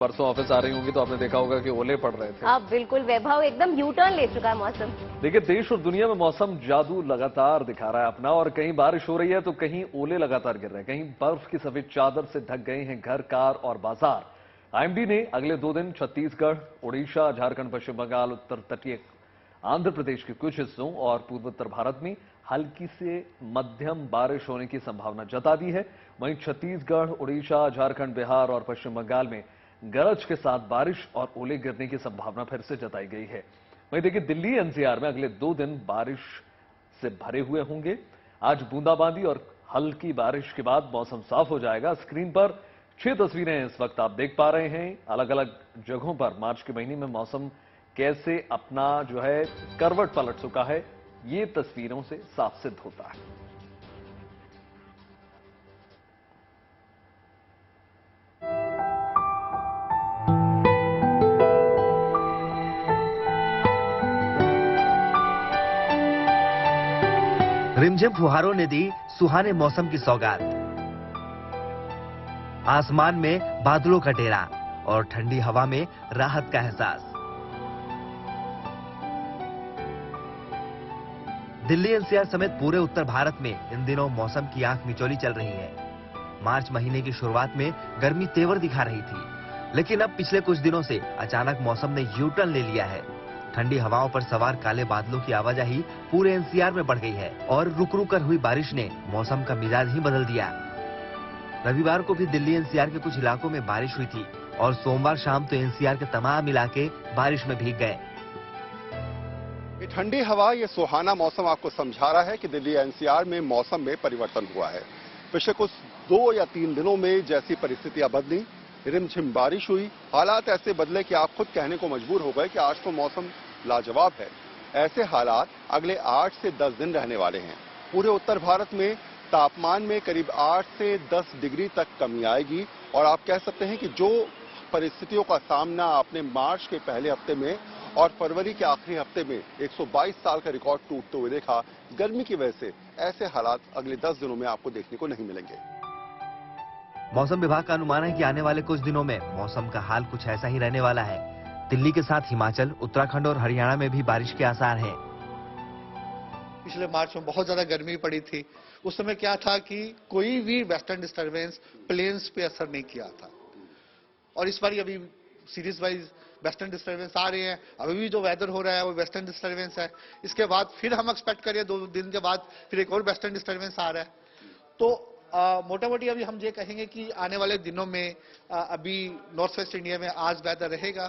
परसों ऑफिस आ रही होंगी तो आपने देखा होगा कि ओले पड़ रहे थे। अब बिल्कुल वैभव एकदम यू टर्न ले चुका है मौसम। देखिए, देश और दुनिया में मौसम जादू लगातार दिखा रहा है अपना, और कहीं बारिश हो रही है तो कहीं ओले लगातार गिर रहे हैं, कहीं बर्फ की सफेद चादर से ढक गए हैं घर, कार और बाजार। आईएमडी ने अगले 2 दिन छत्तीसगढ़, उड़ीसा, झारखंड, पश्चिम बंगाल, उत्तर तटीय आंध्र प्रदेश के कुछ हिस्सों और पूर्वोत्तर भारत में हल्की से मध्यम बारिश होने की संभावना जता दी है। वहीं छत्तीसगढ़, उड़ीसा, झारखंड, बिहार और पश्चिम बंगाल में गरज के साथ बारिश और ओले गिरने की संभावना फिर से जताई गई है। वहीं देखिए, दिल्ली एनसीआर में अगले 2 दिन बारिश से भरे हुए होंगे। आज बूंदाबांदी और हल्की बारिश के बाद मौसम साफ हो जाएगा। स्क्रीन पर 6 तस्वीरें इस वक्त आप देख पा रहे हैं। अलग अलग जगहों पर मार्च के महीने में मौसम कैसे अपना जो है करवट पलट चुका है, ये तस्वीरों से साफ सिद्ध होता है। रिमझिम फुहारों ने दी सुहाने मौसम की सौगात। आसमान में बादलों का डेरा और ठंडी हवा में राहत का एहसास। दिल्ली एनसीआर समेत पूरे उत्तर भारत में इन दिनों मौसम की आंख मिचौली चल रही है। मार्च महीने की शुरुआत में गर्मी तेवर दिखा रही थी, लेकिन अब पिछले कुछ दिनों से अचानक मौसम ने यू टर्न ले लिया है। ठंडी हवाओं पर सवार काले बादलों की आवाजाही पूरे एनसीआर में बढ़ गई है और रुक रुक कर हुई बारिश ने मौसम का मिजाज ही बदल दिया। रविवार को भी दिल्ली एनसीआर के कुछ इलाकों में बारिश हुई थी और सोमवार शाम तो एनसीआर के तमाम इलाके बारिश में भीग गए। ये ठंडी हवा, ये सुहाना मौसम आपको समझा रहा है कि दिल्ली एनसीआर में मौसम में परिवर्तन हुआ है। पिछले कुछ 2 या 3 दिनों में जैसी परिस्थितियां बदली, रिमझिम बारिश हुई, हालात ऐसे बदले कि आप खुद कहने को मजबूर हो गए कि आज तो मौसम लाजवाब है। ऐसे हालात अगले 8 से 10 दिन रहने वाले हैं। पूरे उत्तर भारत में तापमान में करीब 8 से 10 डिग्री तक कमी आएगी और आप कह सकते हैं कि जो परिस्थितियों का सामना आपने मार्च के पहले हफ्ते में और फरवरी के आखिरी हफ्ते में 122 साल का रिकॉर्ड टूटते हुए देखा, गर्मी की वजह से ऐसे हालात अगले 10 दिनों में आपको देखने को नहीं मिलेंगे। मौसम विभाग का अनुमान है कि आने वाले कुछ दिनों में मौसम का हाल कुछ ऐसा ही रहने वाला है। दिल्ली के साथ हिमाचल, उत्तराखंड और हरियाणा में भी बारिश के आसार हैं। पिछले मार्च में बहुत ज्यादा गर्मी पड़ी थी। उस समय क्या था कि कोई भी वेस्टर्न डिस्टर्बेंस प्लेन्स पे असर नहीं किया था, और इस बार अभी सीरीज वाइज वेस्टर्न डिस्टर्बेंस आ रहे हैं। अभी भी जो वेदर हो रहा है वो वेस्टर्न डिस्टर्बेंस है। इसके बाद फिर हम एक्सपेक्ट करें 2 दिन के बाद फिर एक और वेस्टर्न डिस्टर्बेंस आ रहा है। तो मोटा मोटी अभी हम ये कहेंगे कि आने वाले दिनों में अभी नॉर्थ वेस्ट इंडिया में आज वेदर रहेगा।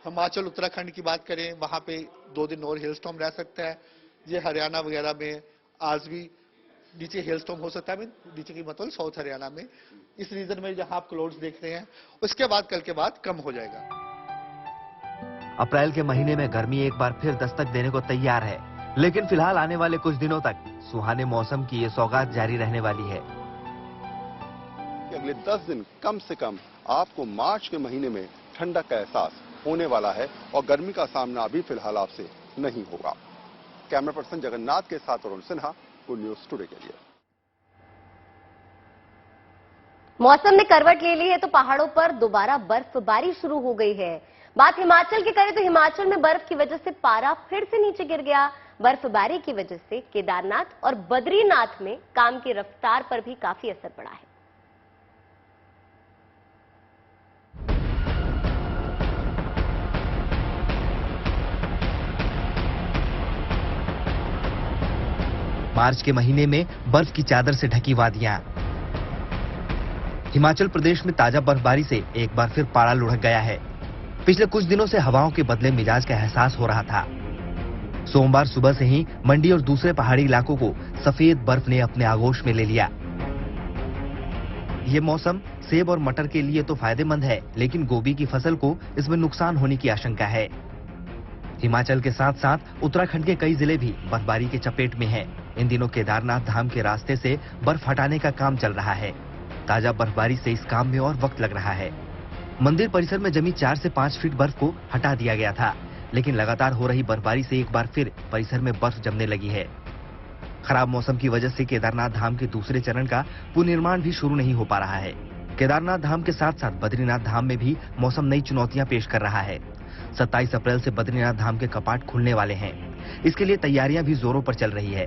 हिमाचल, उत्तराखंड की बात करें, वहां पे 2 दिन और हेल स्टॉर्म रह सकता है। ये हरियाणा वगैरह में आज भी नीचे हेल स्टॉर्म हो सकता है, नीचे की मतलब साउथ हरियाणा में, इस रीजन में जहां आप क्लाउड्स देख रहे हैं। उसके बाद कल के बाद कम हो जाएगा। अप्रैल के महीने में गर्मी एक बार फिर दस्तक देने को तैयार है, लेकिन फिलहाल आने वाले कुछ दिनों तक सुहाने मौसम की ये सौगात जारी रहने वाली है। अगले 10 दिन कम से कम आपको मार्च के महीने में ठंडक का एहसास होने वाला है और गर्मी का सामना अभी फिलहाल आपसे नहीं होगा। कैमरा पर्सन जगन्नाथ के साथ Arun Sinha, good news today के लिए। मौसम ने करवट ले ली है तो पहाड़ों पर दोबारा बर्फबारी शुरू हो गई है। बात हिमाचल की करें तो हिमाचल में बर्फ की वजह से पारा फिर से नीचे गिर गया। बर्फबारी की वजह से केदारनाथ और बद्रीनाथ में काम की रफ्तार पर भी काफी असर पड़ा है। मार्च के महीने में बर्फ की चादर से ढकी वादियां। हिमाचल प्रदेश में ताजा बर्फबारी से एक बार फिर पारा लुढ़क गया है। पिछले कुछ दिनों से हवाओं के बदले मिजाज का एहसास हो रहा था। सोमवार सुबह से ही मंडी और दूसरे पहाड़ी इलाकों को सफेद बर्फ ने अपने आगोश में ले लिया। ये मौसम सेब और मटर के लिए तो फायदेमंद है, लेकिन गोभी की फसल को इसमें नुकसान होने की आशंका है। हिमाचल के साथ साथ उत्तराखंड के कई जिले भी बर्फबारी के चपेट में हैं। इन दिनों केदारनाथ धाम के रास्ते से बर्फ हटाने का काम चल रहा है। ताजा बर्फबारी से इस काम में और वक्त लग रहा है। मंदिर परिसर में जमी 4 से 5 फीट बर्फ को हटा दिया गया था, लेकिन लगातार हो रही बर्फबारी से एक बार फिर परिसर में बर्फ जमने लगी है। खराब मौसम की वजह से केदारनाथ धाम के दूसरे चरण का पुनर्निर्माण भी शुरू नहीं हो पा रहा है। केदारनाथ धाम के साथ साथ बद्रीनाथ धाम में भी मौसम नई चुनौतियां पेश कर रहा है। 27 अप्रैल से बद्रीनाथ धाम के कपाट खुलने वाले हैं। इसके लिए तैयारियां भी जोरों पर चल रही है,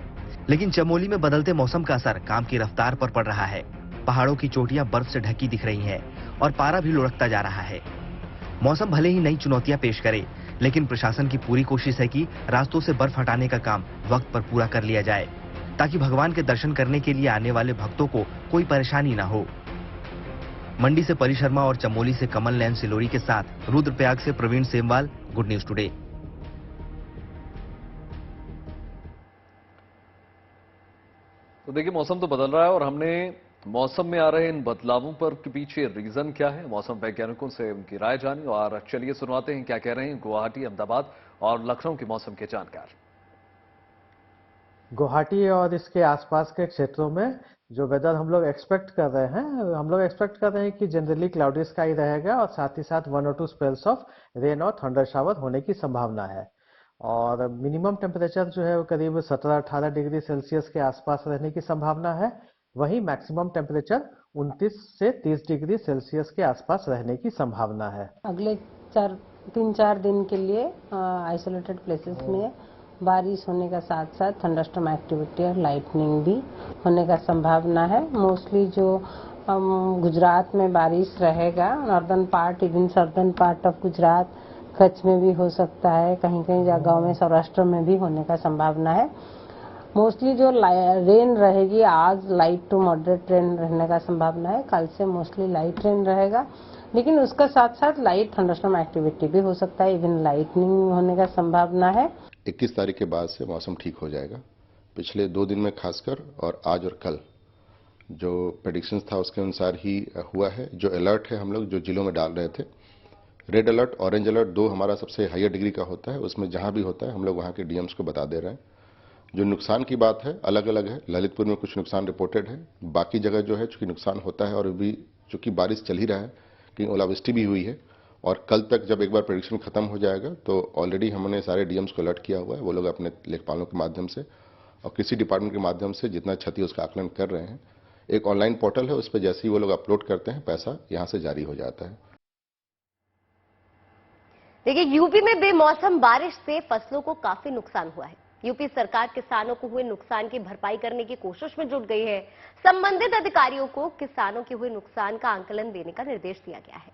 लेकिन चमोली में बदलते मौसम का असर काम की रफ्तार पर पड़ रहा है। पहाड़ों की चोटियां बर्फ से ढकी दिख रही हैं और पारा भी लुढ़कता जा रहा है। मौसम भले ही नई चुनौतियां पेश करे, लेकिन प्रशासन की पूरी कोशिश है कि रास्तों से बर्फ हटाने का काम वक्त पर पूरा कर लिया जाए, ताकि भगवान के दर्शन करने के लिए आने वाले भक्तों को कोई परेशानी न हो। मंडी से परी शर्मा और चमोली से कमल नयन सिलोरी के साथ रुद्रप्रयाग से Praveen Semwal, good news today. तो देखिए, मौसम तो बदल रहा है और हमने मौसम में आ रहे इन बदलावों पर के पीछे रीजन क्या है, मौसम वैज्ञानिकों से उनकी राय जानी। और चलिए सुनवाते हैं क्या कह रहे हैं गुवाहाटी, अहमदाबाद और लखनऊ के मौसम के जानकार। गुवाहाटी और इसके आसपास के क्षेत्रों में जो वेदर हम लोग एक्सपेक्ट कर रहे हैं, कि जनरली क्लाउडी स्काई रहेगा और साथ ही साथ 1 और 2 स्पेल्स ऑफ रेन और थंडर शावर होने की संभावना है। और मिनिमम टेम्परेचर जो है वो करीब 17-18 डिग्री सेल्सियस के आसपास रहने की संभावना है। वहीं मैक्सिमम टेम्परेचर 29 से 30 डिग्री सेल्सियस के आसपास रहने की संभावना है। अगले 3-4 दिन के लिए आइसोलेटेड प्लेसेस में बारिश होने का साथ साथ थंडरस्टॉर्म एक्टिविटी और लाइटनिंग भी होने का संभावना है। मोस्टली जो गुजरात में बारिश रहेगा, northern part, even southern part of Gujarat, Kutch में भी हो सकता है, कहीं कहीं जगहों में सौराष्ट्र में भी होने का संभावना है। मोस्टली जो रेन रहेगी, आज लाइट टू मॉडरेट रेन रहने का संभावना है। कल से मोस्टली लाइट रेन रहेगा, लेकिन उसका साथ साथ लाइट थंडरस्टॉर्म एक्टिविटी भी हो सकता है, इवन लाइटनिंग होने का संभावना है। 21 तारीख के बाद से मौसम ठीक हो जाएगा। पिछले 2 दिन में खासकर और आज और कल जो प्रेडिक्शंस था उसके अनुसार ही हुआ है। जो अलर्ट है हम लोग जो जिलों में डाल रहे थे, रेड अलर्ट, ऑरेंज अलर्ट, 2 हमारा सबसे हाईयर डिग्री का होता है, उसमें जहां भी होता है हम लोग वहां के डीएम्स को बता दे रहे हैं। जो नुकसान की बात है अलग अलग है। ललितपुर में कुछ नुकसान रिपोर्टेड है, बाकी जगह जो है चूंकि नुकसान होता है और अभी चूंकि बारिश चल ही रहा है, कहीं ओलावृष्टि भी हुई है। और कल तक जब एक बार प्रेडिक्शन खत्म हो जाएगा तो ऑलरेडी हमने सारे डीएम्स को अलर्ट किया हुआ है। वो लोग अपने लेखपालों के माध्यम से और कृषि डिपार्टमेंट के माध्यम से जितना क्षति उसका आकलन कर रहे हैं। एक ऑनलाइन पोर्टल है, उस पर जैसे ही वो लोग अपलोड करते हैं पैसा यहां से जारी हो जाता है। देखिए, यूपी में बेमौसम बारिश से फसलों को काफी नुकसान हुआ है। यूपी सरकार किसानों को हुए नुकसान की भरपाई करने की कोशिश में जुट गई है। संबंधित अधिकारियों को किसानों के हुए नुकसान का आकलन देने का निर्देश दिया गया है।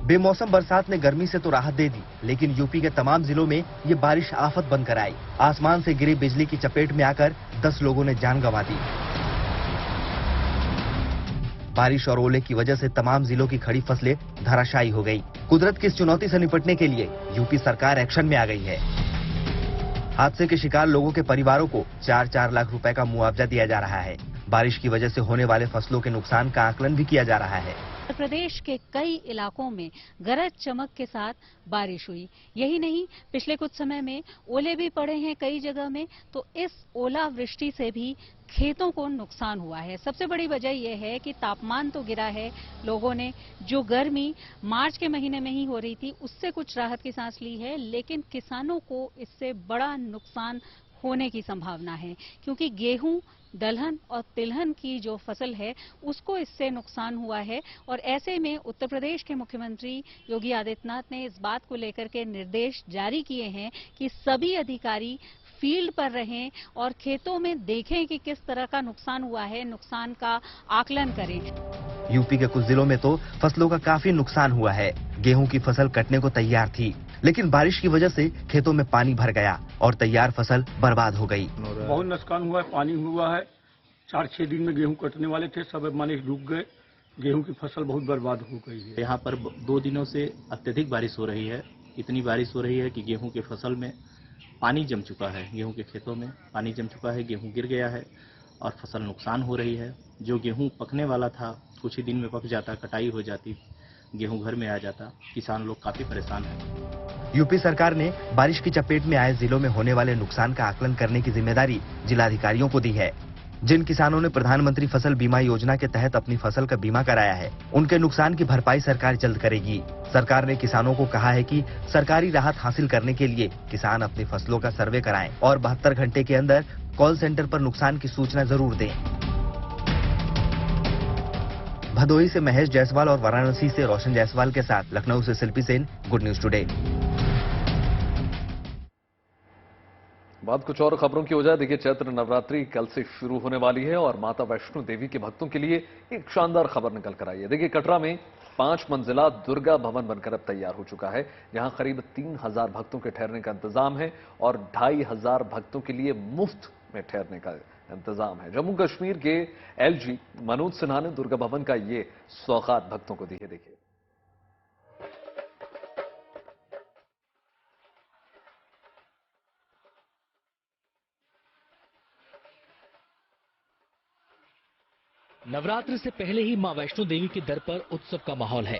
बेमौसम बरसात ने गर्मी से तो राहत दे दी, लेकिन यूपी के तमाम जिलों में ये बारिश आफत बनकर आई। आसमान से गिरी बिजली की चपेट में आकर 10 लोगों ने जान गंवा दी। बारिश और ओले की वजह से तमाम जिलों की खड़ी फसलें धराशायी हो गई। कुदरत की इस चुनौती से निपटने के लिए यूपी सरकार एक्शन में आ गई है। हादसे के शिकार लोगों के परिवारों को 4-4 लाख रुपए का मुआवजा दिया जा रहा है। बारिश की वजह से होने वाले फसलों के नुकसान का आकलन भी किया जा रहा है। उत्तर प्रदेश के कई इलाकों में गरज चमक के साथ बारिश हुई। यही नहीं, पिछले कुछ समय में ओले भी पड़े हैं कई जगह में, तो इस ओलावृष्टि से भी खेतों को नुकसान हुआ है। सबसे बड़ी वजह यह है कि तापमान तो गिरा है, लोगों ने जो गर्मी मार्च के महीने में ही हो रही थी उससे कुछ राहत की सांस ली है, लेकिन किसानों को इससे बड़ा नुकसान होने की संभावना है, क्योंकि गेहूं, दलहन और तिलहन की जो फसल है उसको इससे नुकसान हुआ है। और ऐसे में उत्तर प्रदेश के मुख्यमंत्री योगी आदित्यनाथ ने इस बात को लेकर के निर्देश जारी किए हैं कि सभी अधिकारी फील्ड पर रहें और खेतों में देखें कि किस तरह का नुकसान हुआ है, नुकसान का आकलन करें। यूपी के कुछ जिलों में तो फसलों का काफी नुकसान हुआ है। गेहूं की फसल कटने को तैयार थी, लेकिन बारिश की वजह से खेतों में पानी भर गया और तैयार फसल बर्बाद हो गई। बहुत नुकसान हुआ है, पानी हुआ है। 4-6 दिन में गेहूं कटने वाले थे, सब माने डूब गए। गेहूं की फसल बहुत बर्बाद हो गई है। यहाँ पर 2 दिनों से अत्यधिक बारिश हो रही है। इतनी बारिश हो रही है कि गेहूं की फसल में पानी जम चुका है। गेहूं के खेतों में पानी जम चुका है, गेहूं गिर गया है और फसल नुकसान हो रही है। जो गेहूं पकने वाला था कुछ ही दिन में पक जाता, कटाई हो जाती, गेहूं घर में आ जाता। किसान लोग काफी परेशान हैं। यूपी सरकार ने बारिश की चपेट में आए जिलों में होने वाले नुकसान का आकलन करने की जिम्मेदारी जिलाधिकारियों को दी है। जिन किसानों ने प्रधानमंत्री फसल बीमा योजना के तहत अपनी फसल का बीमा कराया है, उनके नुकसान की भरपाई सरकार जल्द करेगी। सरकार ने किसानों को कहा है कि सरकारी राहत हासिल करने के लिए किसान अपनी फसलों का सर्वे कराएं और 72 घंटे के अंदर कॉल सेंटर पर नुकसान की सूचना जरूर दें। भदोही से महेश जायसवाल और वाराणसी से रोशन जायसवाल के साथ लखनऊ से शिल्पी सेन, गुड न्यूज टुडे। बात कुछ और खबरों की हो जाए। देखिए, चैत्र नवरात्रि कल से शुरू होने वाली है और माता वैष्णो देवी के भक्तों के लिए एक शानदार खबर निकल कर आई है। देखिए, कटरा में 5 मंजिला दुर्गा भवन बनकर अब तैयार हो चुका है। यहां करीब 3000 भक्तों के ठहरने का इंतजाम है और 2500 भक्तों के लिए मुफ्त में ठहरने का इंतजाम है। जम्मू कश्मीर के एलजी मनोज सिन्हा ने दुर्गा भवन का ये सौगात भक्तों को दी है। देखिए, नवरात्र से पहले ही मां वैष्णो देवी के दर पर उत्सव का माहौल है।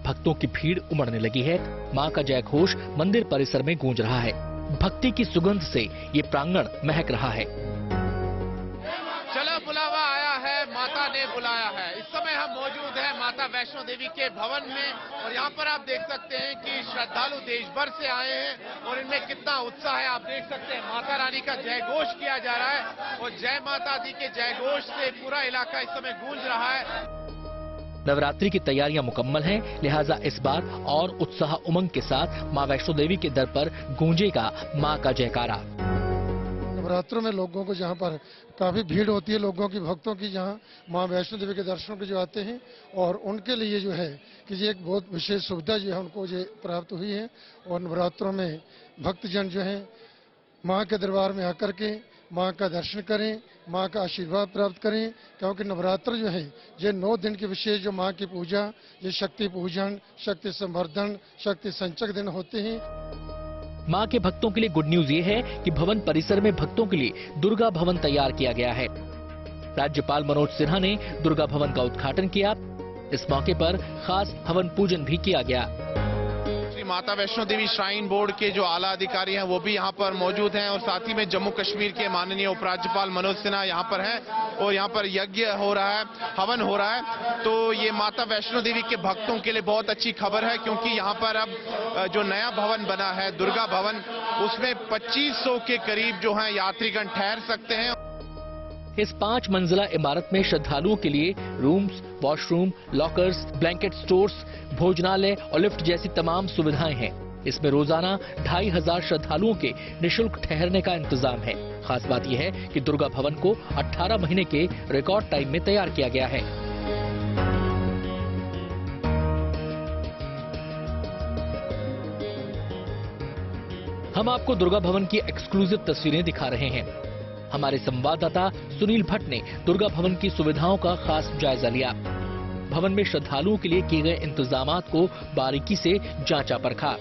भक्तों की भीड़ उमड़ने लगी है। मां का जय घोष मंदिर परिसर में गूंज रहा है। भक्ति की सुगंध से ये प्रांगण महक रहा है। चलो बुलावा आया है, माता ने बुलाया है। इस समय हम मौजूद हैं माता वैष्णो देवी के भवन में और यहाँ पर आप देख सकते हैं कि श्रद्धालु देश भर से आए हैं और इनमें कितना उत्साह है। आप देख सकते हैं माता रानी का जय घोष किया जा रहा है और जय माता दी के जय घोष से पूरा इलाका इस समय गूंज रहा है। नवरात्रि की तैयारियां मुकम्मल हैं, लिहाजा इस बार और उत्साह उमंग के साथ मां वैष्णो देवी के दर पर गूंजेगा मां का जयकारा। नवरात्रों में लोगों को जहाँ पर काफी भीड़ होती है, लोगों की भक्तों की, जहाँ मां वैष्णो देवी के दर्शनों के जो आते हैं और उनके लिए जो है कि ये एक बहुत विशेष सुविधा जो है उनको जो प्राप्त हुई है। और नवरात्रों में भक्तजन जो है मां के दरबार में आकर के मां का दर्शन करें, मां का आशीर्वाद प्राप्त करें, क्योंकि नवरात्र जो है ये 9 दिन के विशेष जो मां की पूजा, ये शक्ति पूजन, शक्ति संवर्धन, शक्ति संचक दिन होते हैं। मां के भक्तों के लिए गुड न्यूज ये है कि भवन परिसर में भक्तों के लिए दुर्गा भवन तैयार किया गया है। राज्यपाल मनोज सिन्हा ने दुर्गा भवन का उद्घाटन किया। इस मौके पर खास हवन पूजन भी किया गया। माता वैष्णो देवी श्राइन बोर्ड के जो आला अधिकारी हैं वो भी यहाँ पर मौजूद हैं और साथ ही में जम्मू कश्मीर के माननीय उपराज्यपाल मनोज सिन्हा यहाँ पर हैं और यहाँ पर यज्ञ हो रहा है, हवन हो रहा है। तो ये माता वैष्णो देवी के भक्तों के लिए बहुत अच्छी खबर है, क्योंकि यहाँ पर अब जो नया भवन बना है दुर्गा भवन, उसमें 2500 के करीब जो है यात्रीगण ठहर सकते हैं। इस 5 मंजिला इमारत में श्रद्धालुओं के लिए rooms, washroom, lockers, blanket stores, भोजनालय और लिफ्ट जैसी तमाम सुविधाएं हैं। इसमें रोजाना 2500 श्रद्धालुओं के निःशुल्क ठहरने का इंतजाम है। खास बात यह है कि दुर्गा भवन को 18 महीने के रिकॉर्ड टाइम में तैयार किया गया है। हम आपको दुर्गा भवन की एक्सक्लूसिव तस्वीरें दिखा रहे हैं। हमारे संवाददाता सुनील भट्ट ने दुर्गा भवन की सुविधाओं का खास जायजा लिया। भवन में श्रद्धालुओं के लिए किए गए इंतजामात को बारीकी से जांचा परखा।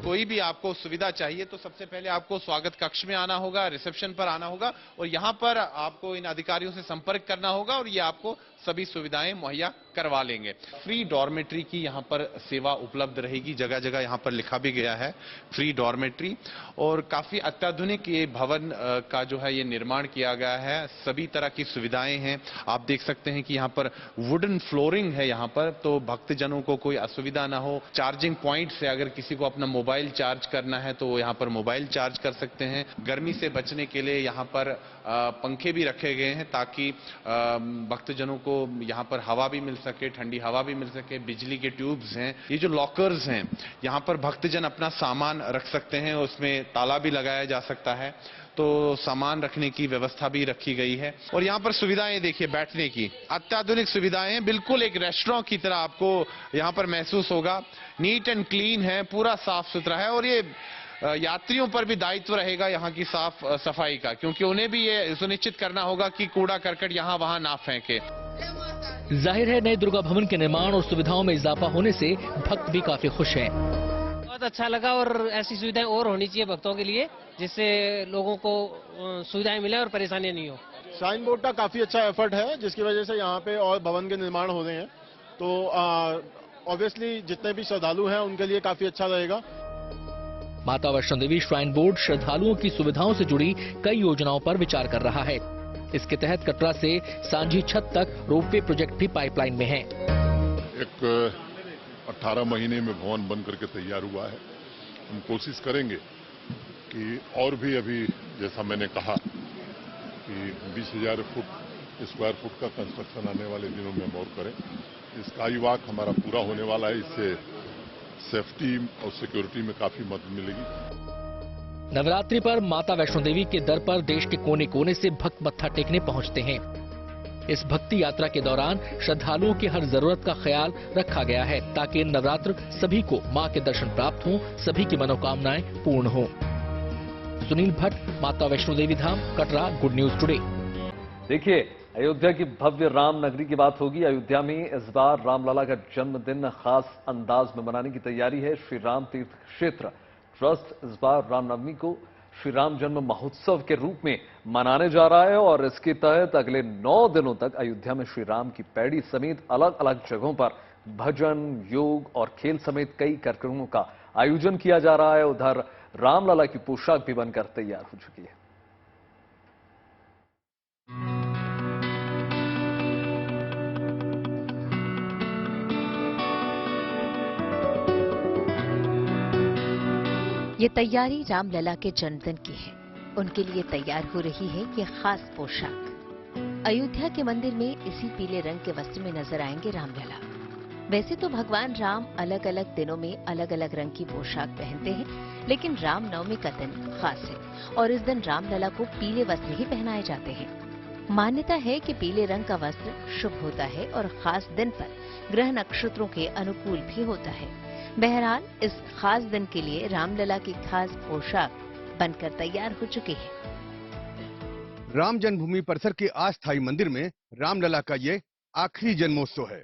कोई भी आपको सुविधा चाहिए तो सबसे पहले आपको स्वागत कक्ष में आना होगा, रिसेप्शन पर आना होगा और यहाँ पर आपको इन अधिकारियों से संपर्क करना होगा और ये आपको सभी सुविधाएं मुहैया करवा लेंगे। फ्री डॉर्मेट्री की यहाँ पर सेवा उपलब्ध रहेगी। जगह जगह यहाँ पर लिखा भी गया है फ्री डॉर्मेट्री। और काफी अत्याधुनिक ये भवन का जो है ये निर्माण किया गया है। सभी तरह की सुविधाएं हैं। आप देख सकते हैं कि यहाँ पर वुडन फ्लोरिंग है यहाँ पर, तो भक्तजनों को कोई असुविधा ना हो। चार्जिंग पॉइंट से अगर किसी को अपना मोबाइल चार्ज करना है तो वो यहाँ पर मोबाइल चार्ज कर सकते हैं। गर्मी से बचने के लिए यहाँ पर पंखे भी रखे गए हैं ताकि भक्तजनों को यहाँ पर हवा भी मिल सके, ठंडी हवा भी मिल सके। बिजली के ट्यूब्स हैं। ये जो लॉकर्स हैं यहाँ पर भक्तजन अपना सामान रख सकते हैं, उसमें ताला भी लगाया जा सकता है, तो सामान रखने की व्यवस्था भी रखी गई है। और यहाँ पर सुविधाएं देखिए, बैठने की अत्याधुनिक सुविधाएं, बिल्कुल एक रेस्टोरेंट की तरह आपको यहाँ पर महसूस होगा। नीट एंड क्लीन है, पूरा साफ सुथरा है और ये यात्रियों पर भी दायित्व रहेगा यहाँ की साफ सफाई का, क्योंकि उन्हें भी ये सुनिश्चित करना होगा कि कूड़ा करकट यहाँ वहाँ ना फेंके। जाहिर है नए दुर्गा भवन के निर्माण और सुविधाओं में इजाफा होने से भक्त भी काफी खुश हैं। बहुत अच्छा लगा और ऐसी सुविधाएं और होनी चाहिए भक्तों के लिए, जिससे लोगों को सुविधाएं मिले और परेशानियां नहीं हो। श्राइन बोर्ड का काफी अच्छा एफर्ट है, जिसकी वजह से यहाँ पे और भवन के निर्माण हो रहे हैं, तो ऑब्वियसली जितने भी श्रद्धालु हैं उनके लिए काफी अच्छा रहेगा। माता वैष्णो देवी श्राइन बोर्ड श्रद्धालुओं की सुविधाओं से जुड़ी कई योजनाओं पर विचार कर रहा है। इसके तहत कटरा से सांझी छत तक रोपवे प्रोजेक्ट भी पाइपलाइन में है। एक 18 महीने में भवन बन करके तैयार हुआ है। हम कोशिश करेंगे कि और भी अभी जैसा मैंने कहा कि 20,000 स्क्वायर फुट का कंस्ट्रक्शन आने वाले दिनों में हम और करें। इस स्काई वॉक हमारा पूरा होने वाला है। इससे सेफ्टी और सिक्योरिटी में काफी मदद मिलेगी। नवरात्रि पर माता वैष्णो देवी के दर पर देश के कोने कोने से भक्त मत्था टेकने पहुंचते हैं। इस भक्ति यात्रा के दौरान श्रद्धालुओं की हर जरूरत का ख्याल रखा गया है ताकि नवरात्र सभी को मां के दर्शन प्राप्त हों, सभी की मनोकामनाएं पूर्ण हों। सुनील भट्ट, माता वैष्णो देवी धाम, कटरा, गुड न्यूज टुडे। देखिए, अयोध्या की भव्य राम नगरी की बात होगी। अयोध्या में इस बार रामलला का जन्मदिन खास अंदाज में मनाने की तैयारी है। श्री राम तीर्थ क्षेत्र ट्रस्ट इस बार रामनवमी को श्री राम जन्म महोत्सव के रूप में मनाने जा रहा है और इसके तहत अगले 9 दिनों तक अयोध्या में श्री राम की पैड़ी समेत अलग अलग जगहों पर भजन, योग और खेल समेत कई कार्यक्रमों का आयोजन किया जा रहा है। उधर रामलला की पोशाक भी बनकर तैयार हो चुकी है। ये तैयारी रामलला के जन्मदिन की है। उनके लिए तैयार हो रही है ये खास पोशाक। अयोध्या के मंदिर में इसी पीले रंग के वस्त्र में नजर आएंगे रामलला। वैसे तो भगवान राम अलग अलग दिनों में अलग अलग रंग की पोशाक पहनते हैं, लेकिन रामनवमी का दिन खास है और इस दिन रामलला को पीले वस्त्र ही पहनाए जाते हैं। मान्यता है कि पीले रंग का वस्त्र शुभ होता है और खास दिन पर ग्रह नक्षत्रों के अनुकूल भी होता है। बहरहाल इस खास दिन के लिए रामलला की खास पोशाक बनकर तैयार हो चुकी है। राम जन्मभूमि परिसर के अस्थायी मंदिर में रामलला का ये आखिरी जन्मोत्सव है।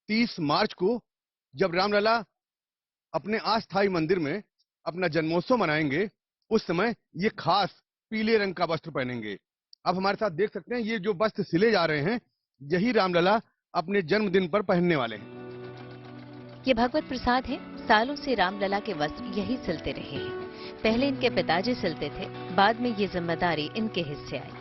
30 मार्च को जब रामलला अपने अस्थायी मंदिर में अपना जन्मोत्सव मनाएंगे, उस समय ये खास पीले रंग का वस्त्र पहनेंगे। अब हमारे साथ देख सकते हैं ये जो वस्त्र सिले जा रहे हैं, यही रामलला अपने जन्मदिन पर पहनने वाले हैं। ये भगवत प्रसाद है। सालों से रामलला के वस्त्र यही सिलते रहे हैं। पहले इनके पिताजी सिलते थे, बाद में ये जिम्मेदारी इनके हिस्से आई।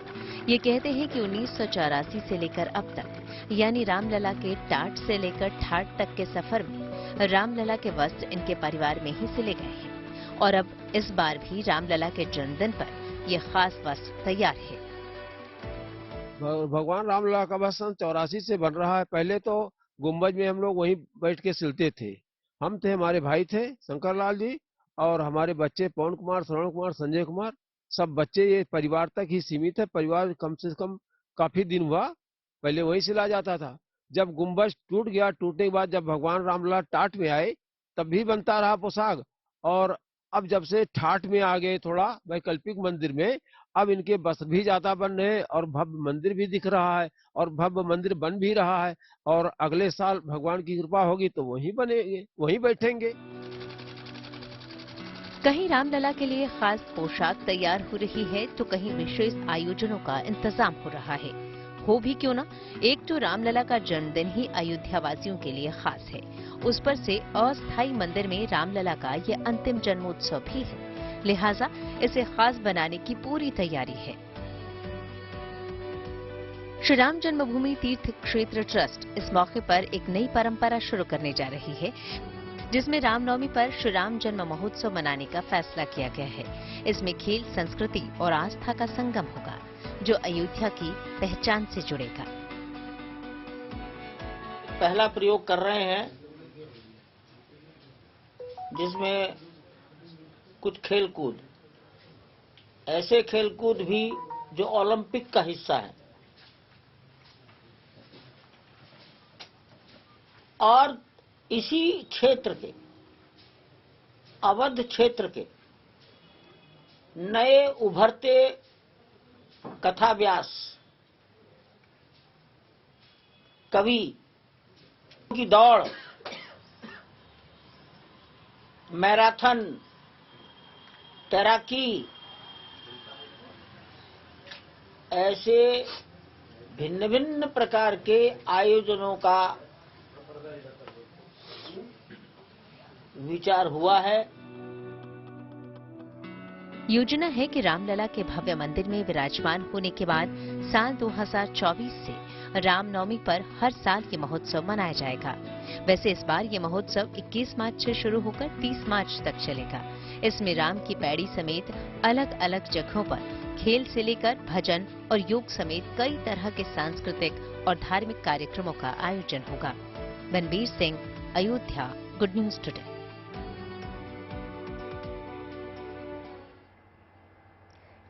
ये कहते हैं कि 1984 से लेकर अब तक, यानी रामलला के टाट से लेकर ठाट तक के सफर में रामलला के वस्त्र इनके परिवार में ही सिले गए हैं और अब इस बार भी रामलला के जन्मदिन पर ये खास वस्त्र तैयार है। भगवान रामलला का वस्त्र 84 से बन रहा है। पहले तो गुम्बज में हम लोग वहीं बैठ के सिलते थे। हम थे, हमारे भाई थे शंकर लाल जी और हमारे बच्चे पवन कुमार, श्रवण कुमार, संजय कुमार, सब बच्चे। ये परिवार तक ही सीमित है। परिवार कम से कम काफी दिन हुआ पहले वहीं सिला जाता था। जब गुम्बज टूट गया, टूटने के बाद जब भगवान रामलला टाट में आए तब भी बनता रहा पोशाक, और अब जब से ठाट में आ गए थोड़ा वैकल्पिक मंदिर में, अब इनके वस्त्र भी ज्यादा बन रहे हैं और भव्य मंदिर भी दिख रहा है और भव्य मंदिर बन भी रहा है। और अगले साल भगवान की कृपा होगी तो वहीं बनेंगे, वहीं बैठेंगे। कहीं रामलला के लिए खास पोशाक तैयार हो रही है तो कहीं विशेष आयोजनों का इंतजाम हो रहा है। हो भी क्यों ना, एक तो रामलला का जन्मदिन ही अयोध्या वासियों के लिए खास है, उस पर से अस्थायी मंदिर में रामलला का ये अंतिम जन्मोत्सव भी है, लिहाजा इसे खास बनाने की पूरी तैयारी है। श्री राम जन्मभूमि तीर्थ क्षेत्र ट्रस्ट इस मौके पर एक नई परंपरा शुरू करने जा रही है, जिसमें रामनवमी पर श्री राम जन्म महोत्सव मनाने का फैसला किया गया है। इसमें खेल, संस्कृति और आस्था का संगम होगा, जो अयोध्या की पहचान से जुड़ेगा। पहला प्रयोग कर रहे हैं जिसमें कुछ खेलकूद, ऐसे खेलकूद भी जो ओलंपिक का हिस्सा है, और इसी क्षेत्र के, अवध क्षेत्र के नए उभरते कथा व्यास, कवि की दौड़, मैराथन, तैराकी, ऐसे भिन्न भिन्न प्रकार के आयोजनों का विचार हुआ है। योजना है कि रामलला के भव्य मंदिर में विराजमान होने के बाद साल 2024 से रामनवमी पर हर साल ये महोत्सव मनाया जाएगा। वैसे इस बार ये महोत्सव 21 मार्च से शुरू होकर 30 मार्च तक चलेगा। इसमें राम की पैड़ी समेत अलग अलग जगहों पर खेल से लेकर भजन और योग समेत कई तरह के सांस्कृतिक और धार्मिक कार्यक्रमों का आयोजन होगा। Banbir Singh, Ayodhya, good news today.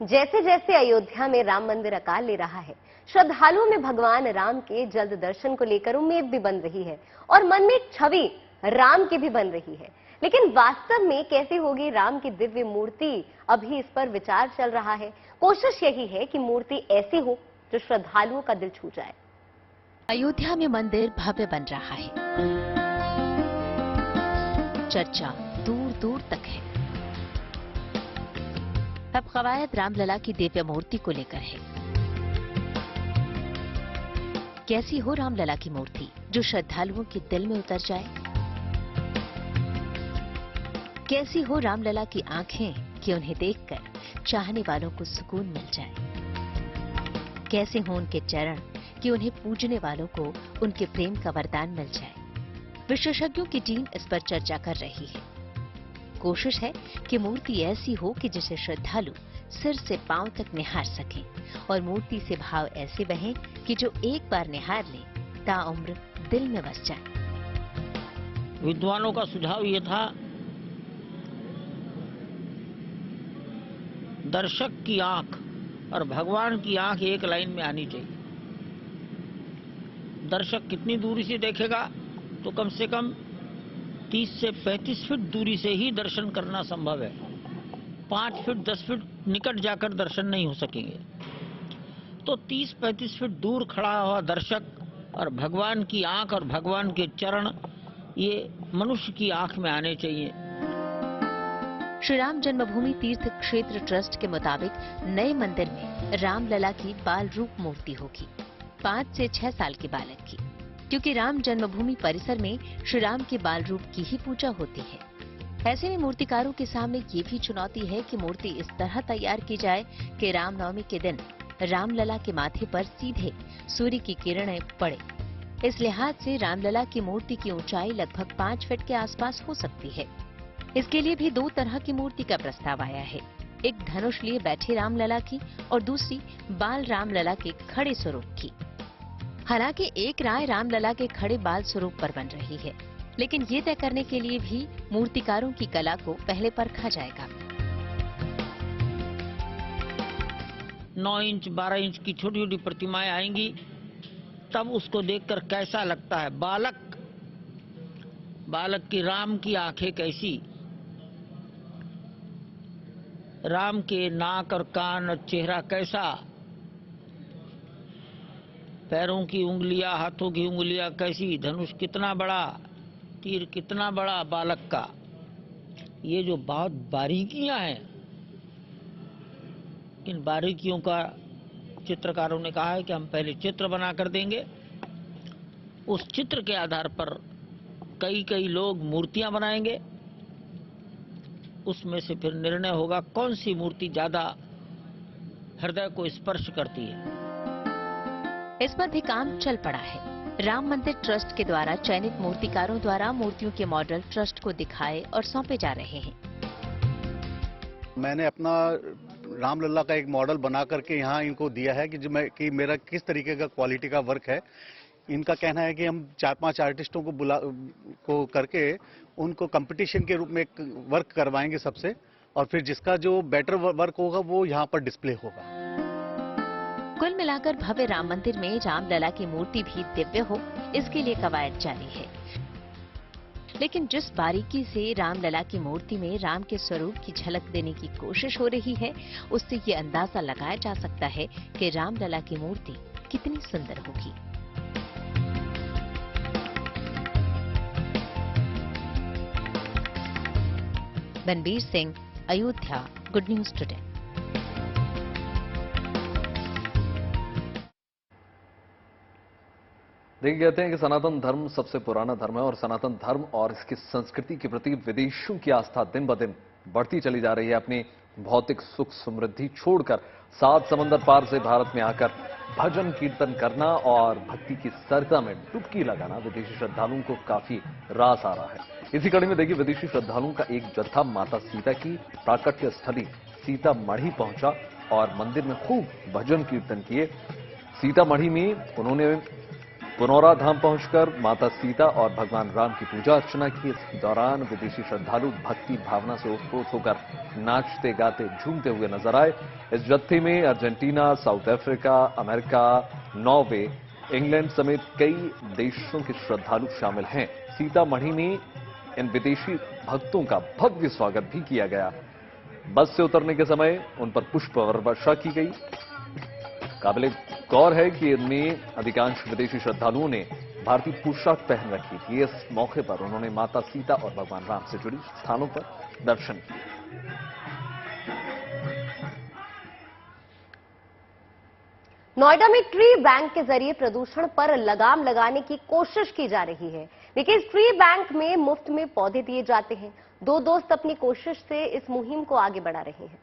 जैसे जैसे अयोध्या में राम मंदिर आकार ले रहा है, श्रद्धालुओं में भगवान राम के जल्द दर्शन को लेकर उम्मीद भी बन रही है और मन में एक छवि राम की भी बन रही है। लेकिन वास्तव में कैसी होगी राम की दिव्य मूर्ति, अभी इस पर विचार चल रहा है। कोशिश यही है कि मूर्ति ऐसी हो जो श्रद्धालुओं का दिल छू जाए। अयोध्या में मंदिर भव्य बन रहा है। चर्चा दूर दूर तक है। अब कवायद रामलला की दिव्य मूर्ति को लेकर है। कैसी हो रामलला की मूर्ति जो श्रद्धालुओं के दिल में उतर जाए? कैसी हो रामलला की आंखें कि उन्हें देखकर चाहने वालों को सुकून मिल जाए? कैसे हो उनके चरण कि उन्हें पूजने वालों को उनके प्रेम का वरदान मिल जाए? विशेषज्ञों की टीम इस पर चर्चा कर रही है। कोशिश है कि मूर्ति ऐसी हो कि जिसे श्रद्धालु सिर से पांव तक निहार सकें और मूर्ति से भाव ऐसे बहें कि जो एक बार निहार ले ताउम्र दिल में बस जाए। विद्वानों का सुझाव ये था, दर्शक की आंख और भगवान की आंख एक लाइन में आनी चाहिए। दर्शक कितनी दूरी से देखेगा तो कम से कम 30 से 35 फीट दूरी से ही दर्शन करना संभव है। 5 फीट 10 फीट निकट जाकर दर्शन नहीं हो सकेंगे। तो 30-35 फीट दूर खड़ा हुआ दर्शक और भगवान की आंख और भगवान के चरण ये मनुष्य की आंख में आने चाहिए। श्री राम जन्मभूमि तीर्थ क्षेत्र ट्रस्ट के मुताबिक नए मंदिर में रामलला की बाल रूप मूर्ति होगी, 5 से 6 साल के बालक की, क्योंकि राम जन्मभूमि परिसर में श्री राम के बाल रूप की ही पूजा होती है। ऐसे में मूर्तिकारों के सामने ये भी चुनौती है कि मूर्ति इस तरह तैयार की जाए कि रामनवमी के दिन रामलला के माथे पर सीधे सूर्य की किरणें पड़े। इस लिहाज से रामलला की मूर्ति की ऊंचाई लगभग 5 फीट के आसपास हो सकती है। इसके लिए भी 2 तरह की मूर्ति का प्रस्ताव आया है, एक धनुष लिए बैठे रामलला की और दूसरी बाल रामलला के खड़े स्वरूप की। हालांकि एक राय रामलला के खड़े बाल स्वरूप पर बन रही है, लेकिन ये तय करने के लिए भी मूर्तिकारों की कला को पहले परखा जाएगा। 9 इंच 12 इंच की छोटी छोटी प्रतिमाएं आएंगी, तब उसको देखकर कैसा लगता है। बालक की राम की आंखें कैसी, राम के नाक और कान और चेहरा कैसा, पैरों की उंगलियां हाथों की उंगलियां कैसी, धनुष कितना बड़ा, तीर कितना बड़ा बालक का। ये जो बहुत बारीकियां हैं, इन बारीकियों का चित्रकारों ने कहा है कि हम पहले चित्र बना कर देंगे, उस चित्र के आधार पर कई लोग मूर्तियां बनाएंगे, उसमें से फिर निर्णय होगा कौन सी मूर्ति ज्यादा हृदय को स्पर्श करती है। इस पर भी काम चल पड़ा है। राम मंदिर ट्रस्ट के द्वारा चयनित मूर्तिकारों द्वारा मूर्तियों के मॉडल ट्रस्ट को दिखाए और सौंपे जा रहे हैं। मैंने अपना रामलला का एक मॉडल बना करके यहाँ इनको दिया है कि मेरा किस तरीके का क्वालिटी का वर्क है। इनका कहना है कि हम 4-5 आर्टिस्टों को करके उनको कंपटीशन के रूप में वर्क करवाएंगे सबसे, और फिर जिसका जो बेटर वर्क होगा वो यहाँ पर डिस्प्ले होगा। कुल मिलाकर भव्य राम मंदिर में रामलला की मूर्ति भी दिव्य हो, इसके लिए कवायद जारी है। लेकिन जिस बारीकी से रामलला की मूर्ति में राम के स्वरूप की झलक देने की कोशिश हो रही है, उससे ये अंदाजा लगाया जा सकता है कि रामलला की मूर्ति कितनी सुंदर होगी। Banbir Singh, Ayodhya, good news today. देखिए, कहते हैं कि सनातन धर्म सबसे पुराना धर्म है और सनातन धर्म और इसकी संस्कृति के प्रति विदेशियों की आस्था दिन ब दिन बढ़ती चली जा रही है। अपनी भौतिक सुख समृद्धि छोड़कर 7 समंदर पार से भारत में आकर भजन कीर्तन करना और भक्ति की सरता में डुबकी लगाना विदेशी श्रद्धालुओं को काफी रास आ रहा है। इसी कड़ी में देखिए, विदेशी श्रद्धालुओं का एक जत्था माता सीता की प्राकट्य स्थली सीतामढ़ी पहुंचा और मंदिर में खूब भजन कीर्तन किए। सीतामढ़ी में उन्होंने पुनौरा धाम पहुंचकर माता सीता और भगवान राम की पूजा अर्चना की। इस दौरान विदेशी श्रद्धालु भक्ति भावना से ओतप्रोत होकर नाचते गाते झूमते हुए नजर आए। इस जत्थे में Argentina, south Africa, America, Norway, England समेत कई देशों के श्रद्धालु शामिल हैं। सीतामढ़ी में इन विदेशी भक्तों का भव्य स्वागत भी किया गया। बस से उतरने के समय उन पर पुष्प वर्षा की गई। काबिले गौर है कि इनमें अधिकांश विदेशी श्रद्धालुओं ने भारतीय पोशाक पहन रखी थी। इस मौके पर उन्होंने माता सीता और भगवान राम से जुड़ी स्थानों पर दर्शन किए। नोएडा में ट्री बैंक के जरिए प्रदूषण पर लगाम लगाने की कोशिश की जा रही है। देखिए, इस ट्री बैंक में मुफ्त में पौधे दिए जाते हैं। दो दोस्त अपनी कोशिश से इस मुहिम को आगे बढ़ा रहे हैं।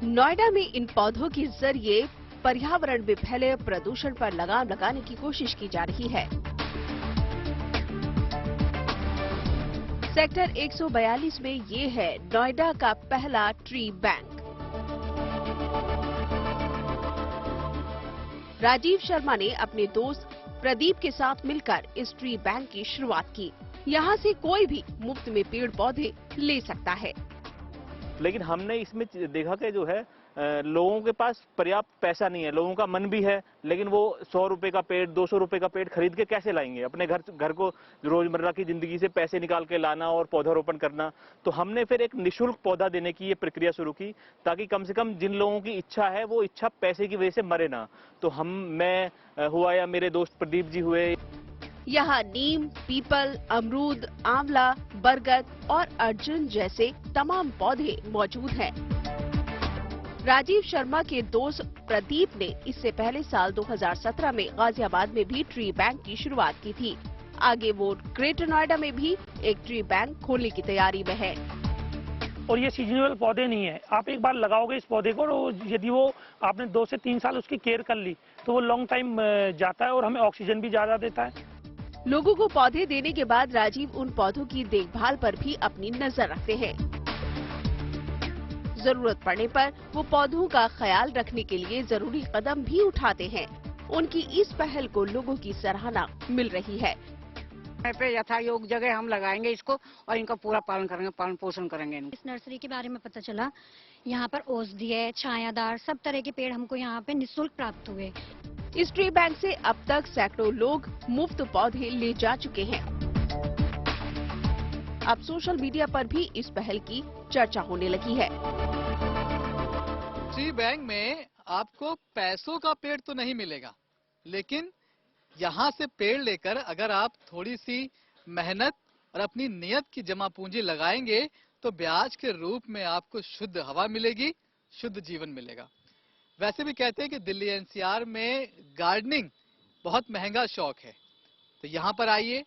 नोएडा में इन पौधों के जरिए पर्यावरण में फैले प्रदूषण पर लगाम लगाने की कोशिश की जा रही है। सेक्टर 142 में ये है नोएडा का पहला ट्री बैंक। राजीव शर्मा ने अपने दोस्त प्रदीप के साथ मिलकर इस ट्री बैंक की शुरुआत की। यहाँ से कोई भी मुफ्त में पेड़ पौधे ले सकता है। लेकिन हमने इसमें देखा कि जो है लोगों के पास पर्याप्त पैसा नहीं है, लोगों का मन भी है, लेकिन वो 100 रुपए का पेड़, 200 रुपए का पेड़ खरीद के कैसे लाएंगे? अपने घर को रोजमर्रा की जिंदगी से पैसे निकाल के लाना और पौधारोपण करना। तो हमने फिर एक निःशुल्क पौधा देने की ये प्रक्रिया शुरू की, ताकि कम से कम जिन लोगों की इच्छा है वो इच्छा पैसे की वजह से मरे ना। तो मैं हुआ या मेरे दोस्त प्रदीप जी हुए। यहाँ नीम, पीपल, अमरूद, आंवला, बरगद और अर्जुन जैसे तमाम पौधे मौजूद हैं। राजीव शर्मा के दोस्त प्रदीप ने इससे पहले साल 2017 में गाजियाबाद में भी ट्री बैंक की शुरुआत की थी। आगे वो ग्रेटर नोएडा में भी एक ट्री बैंक खोलने की तैयारी में है। और ये सीजनल पौधे नहीं है, आप एक बार लगाओगे इस पौधे को, तो यदि वो आपने 2 से 3 साल उसकी केयर कर ली तो वो लॉन्ग टाइम जाता है और हमें ऑक्सीजन भी ज्यादा देता है। लोगों को पौधे देने के बाद राजीव उन पौधों की देखभाल पर भी अपनी नजर रखते हैं। जरूरत पड़ने पर वो पौधों का ख्याल रखने के लिए जरूरी कदम भी उठाते हैं। उनकी इस पहल को लोगों की सराहना मिल रही है। पे यथा योग्य जगह हम लगाएंगे इसको और इनका पूरा पालन करेंगे, पालन पोषण करेंगे। इस नर्सरी के बारे में पता चला, यहाँ पर औषधीय, छायादार सब तरह के पेड़ हमको यहाँ पे निःशुल्क प्राप्त हुए। इस ट्री बैंक से अब तक सैकड़ों लोग मुफ्त पौधे ले जा चुके हैं। अब सोशल मीडिया पर भी इस पहल की चर्चा होने लगी है। ट्री बैंक में आपको पैसों का पेड़ तो नहीं मिलेगा, लेकिन यहाँ से पेड़ लेकर अगर आप थोड़ी सी मेहनत और अपनी नियत की जमा पूंजी लगाएंगे तो ब्याज के रूप में आपको शुद्ध हवा मिलेगी, शुद्ध जीवन मिलेगा। वैसे भी कहते हैं कि दिल्ली एनसीआर में गार्डनिंग बहुत महंगा शौक है, तो यहाँ पर आइए,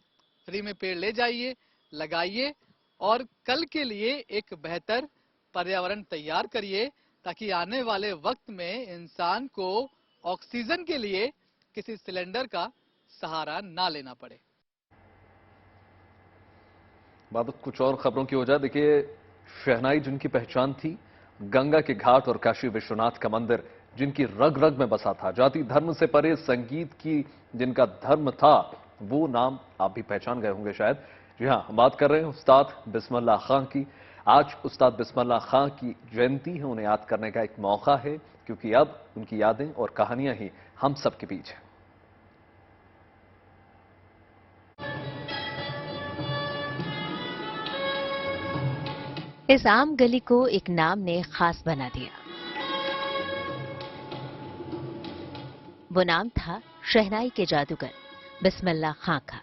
फ्री में पेड़ ले जाइए, लगाइए और कल के लिए एक बेहतर पर्यावरण तैयार करिए, ताकि आने वाले वक्त में इंसान को ऑक्सीजन के लिए किसी सिलेंडर का सहारा ना लेना पड़े। बात कुछ और खबरों की हो जाए। देखिए, शहनाई जिनकी पहचान थी, गंगा के घाट और काशी विश्वनाथ का मंदिर जिनकी रग रग में बसा था, जाति धर्म से परे संगीत की जिनका धर्म था, वो नाम आप भी पहचान गए होंगे शायद। जी हाँ, हम बात कर रहे हैं उस्ताद बिस्मिल्लाह खां की। आज उस्ताद बिस्मिल्लाह खां की जयंती है, उन्हें याद करने का एक मौका है, क्योंकि अब उनकी यादें और कहानियां ही हम सबके बीच हैं। इस आम गली को एक नाम ने खास बना दिया। वो नाम था शहनाई के जादूगर बिस्मिल्लाह खां का।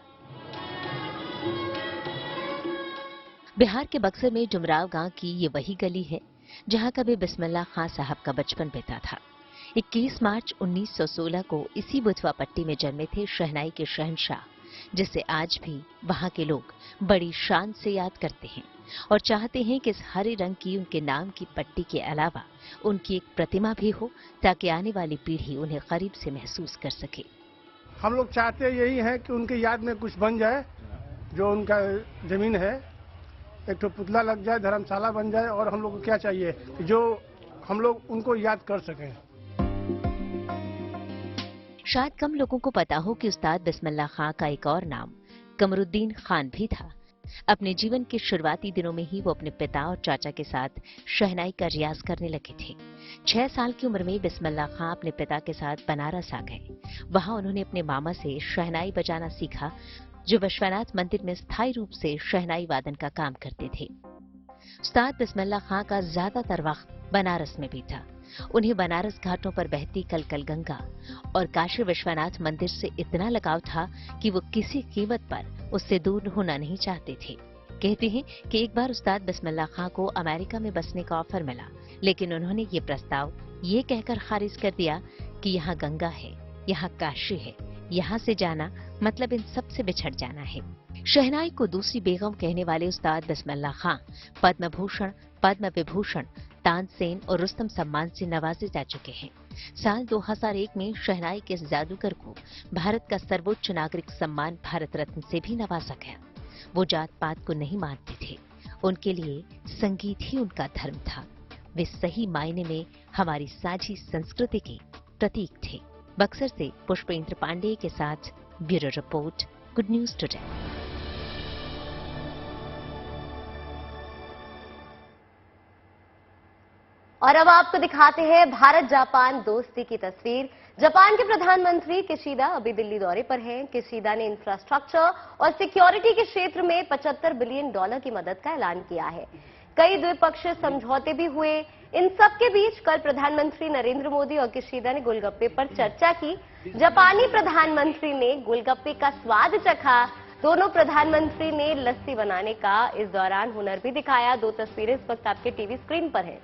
बिहार के बक्सर में डुमराव गांव की ये वही गली है जहां कभी बिस्मिल्लाह खां साहब का बचपन बीता था। 21 मार्च 1916 को इसी बुधवा पट्टी में जन्मे थे शहनाई के शहंशाह, जिसे आज भी वहां के लोग बड़ी शान से याद करते हैं और चाहते हैं कि इस हरे रंग की उनके नाम की पट्टी के अलावा उनकी एक प्रतिमा भी हो, ताकि आने वाली पीढ़ी उन्हें करीब से महसूस कर सके। हम लोग चाहते यही है कि उनकी याद में कुछ बन जाए, जो उनका जमीन है एक तो पुतला लग जाए, धर्मशाला बन जाए, और हम लोग को क्या चाहिए कि जो हम लोग उनको याद कर सकें। शायद कम लोगों को पता हो कि उस्ताद बिस्मिल्लाह खां का एक और नाम कमरुद्दीन खान भी था। अपने जीवन के शुरुआती दिनों में ही वो अपने पिता और चाचा के साथ शहनाई का रियाज करने लगे थे। 6 साल की उम्र में बिस्मिल्लाह खां अपने पिता के साथ बनारस आ गए। वहां उन्होंने अपने मामा से शहनाई बजाना सीखा, जो विश्वनाथ मंदिर में स्थायी रूप से शहनाई वादन का काम करते थे। उस्ताद बिस्मिल्लाह खां का ज्यादातर वक्त बनारस में बीता। उन्हें बनारस घाटों पर बहती कलकल गंगा और काशी विश्वनाथ मंदिर से इतना लगाव था कि वो किसी कीमत पर उससे दूर होना नहीं चाहते थे। कहते हैं कि एक बार उस्ताद बिस्मिल्लाह खां को अमेरिका में बसने का ऑफर मिला, लेकिन उन्होंने ये प्रस्ताव ये कहकर खारिज कर दिया कि यहाँ गंगा है, यहाँ काशी है, यहाँ से जाना मतलब इन सब से बिछड़ जाना है। शहनाई को दूसरी बेगम कहने वाले उस्ताद बिस्मिल्लाह खां पद्म भूषण, पद्म विभूषण, तानसेन और रुस्तम सम्मान से नवाजे जा चुके हैं। साल 2001 में शहनाई के इस जादूगर को भारत का सर्वोच्च नागरिक सम्मान भारत रत्न से भी नवाजा गया। वो जात पात को नहीं मानते थे, उनके लिए संगीत ही उनका धर्म था। वे सही मायने में हमारी साझी संस्कृति के प्रतीक थे। बक्सर से पुष्पेंद्र पांडे के साथ bureau report, good news today. और अब आपको दिखाते हैं भारत जापान दोस्ती की तस्वीर। जापान के प्रधानमंत्री किशिदा अभी दिल्ली दौरे पर हैं। किशिदा ने इंफ्रास्ट्रक्चर और सिक्योरिटी के क्षेत्र में $75 बिलियन की मदद का ऐलान किया है। कई द्विपक्षीय समझौते भी हुए। इन सब के बीच कल प्रधानमंत्री नरेंद्र मोदी और किशिदा ने गोलगप्पे पर चर्चा की। जापानी प्रधानमंत्री ने गोलगप्पे का स्वाद चखा। दोनों प्रधानमंत्री ने लस्सी बनाने का इस दौरान हुनर भी दिखाया। 2 तस्वीरें इस वक्त आपके टीवी स्क्रीन पर हैं।